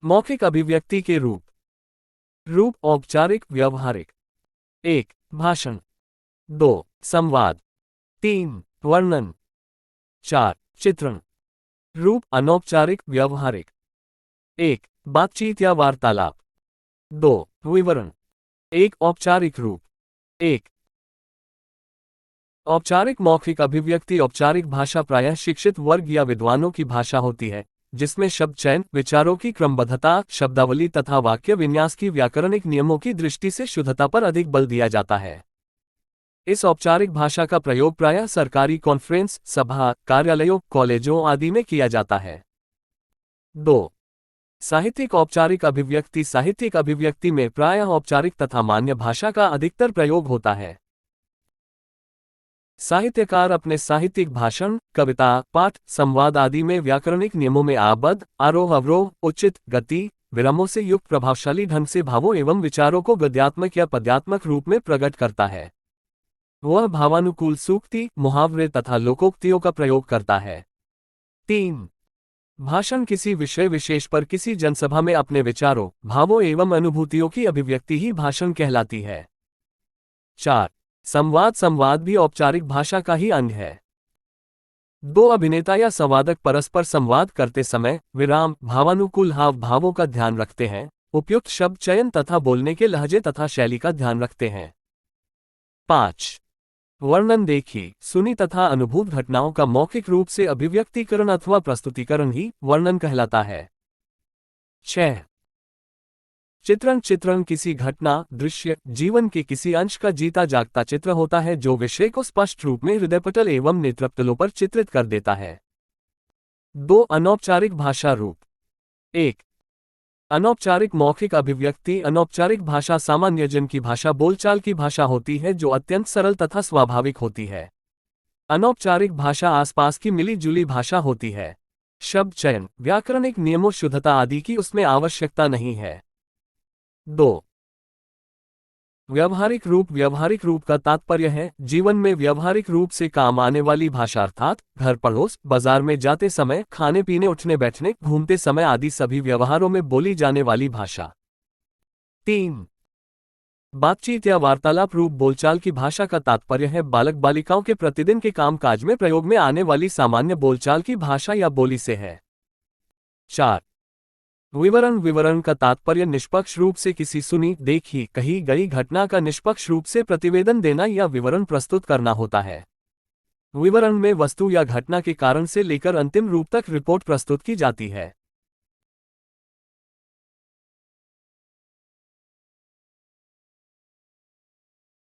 मौखिक अभिव्यक्ति के रूप। रूप औपचारिक व्यवहारिक। 1. भाषण। 2. संवाद। 3. वर्णन। 4. चित्रण। रूप अनौपचारिक व्यवहारिक। 1. बातचीत या वार्तालाप। 2. विवरण। 1. औपचारिक रूप। 1. औपचारिक मौखिक अभिव्यक्ति। औपचारिक भाषा प्रायः शिक्षित वर्ग या विद्वानों की भाषा होती है, जिसमें शब्द चयन, विचारों की क्रमबद्धता, शब्दावली तथा वाक्य विन्यास की व्याकरणिक नियमों की दृष्टि से शुद्धता पर अधिक बल दिया जाता है। इस औपचारिक भाषा का प्रयोग प्रायः सरकारी कॉन्फ्रेंस, सभा, कार्यालयों, कॉलेजों आदि में किया जाता है। 2. साहित्यिक औपचारिक अभिव्यक्ति। साहित्यिक अभिव्यक्ति में प्रायः औपचारिक तथा मान्य भाषा का अधिकतर प्रयोग होता है। साहित्यकार अपने साहित्यिक भाषण, कविता, पाठ, संवाद आदि में व्याकरणिक नियमों में आबद्ध, आरोह अवरोह, उचित गति, विरामों से युक्त प्रभावशाली ढंग से भावों एवं विचारों को गद्यात्मक या पद्यात्मक रूप में प्रकट करता है। वह भावानुकूल सूक्ति, मुहावरे तथा लोकोक्तियों का प्रयोग करता है। 3. भाषण। किसी विषय विशेष पर किसी जनसभा में अपने विचारों, भावों एवं अनुभूतियों की अभिव्यक्ति ही भाषण कहलाती है। 4. संवाद। संवाद भी औपचारिक भाषा का ही अंग है। दो अभिनेता या संवादक परस्पर संवाद करते समय विराम, भावानुकूल हाव भावों का ध्यान रखते हैं, उपयुक्त शब्द चयन तथा बोलने के लहजे तथा शैली का ध्यान रखते हैं। 5. वर्णन। देखी, सुनी तथा अनुभूत घटनाओं का मौखिक रूप से अभिव्यक्तिकरण अथवा प्रस्तुतिकरण ही वर्णन कहलाता है। 6. चित्रण। चित्रण किसी घटना, दृश्य, जीवन के किसी अंश का जीता जागता चित्र होता है जो विषय को स्पष्ट रूप में हृदयपटल एवं नेत्रपटलों पर चित्रित कर देता है। 2. अनौपचारिक भाषा रूप। 1. अनौपचारिक मौखिक अभिव्यक्ति। अनौपचारिक भाषा सामान्य जन की भाषा, बोलचाल की भाषा होती है जो अत्यंत सरल तथा स्वाभाविक होती है। अनौपचारिक भाषा आसपास की मिली जुली भाषा होती है। शब्द चयन, व्याकरणिक नियमों, शुद्धता आदि की उसमें आवश्यकता नहीं है। 2. व्यवहारिक रूप। व्यवहारिक रूप का तात्पर्य है जीवन में व्यवहारिक रूप से काम आने वाली भाषा, अर्थात घर पड़ोस, बाजार में जाते समय, खाने पीने, उठने बैठने, घूमते समय आदि सभी व्यवहारों में बोली जाने वाली भाषा। 3. बातचीत या वार्तालाप रूप। बोलचाल की भाषा का तात्पर्य है बालक बालिकाओं के प्रतिदिन के कामकाज में प्रयोग में आने वाली सामान्य बोलचाल की भाषा या बोली से है। 4. विवरण। विवरण का तात्पर्य निष्पक्ष रूप से किसी सुनी, देखी, कही गई घटना का निष्पक्ष रूप से प्रतिवेदन देना या विवरण प्रस्तुत करना होता है। विवरण में वस्तु या घटना के कारण से लेकर अंतिम रूप तक रिपोर्ट प्रस्तुत की जाती है।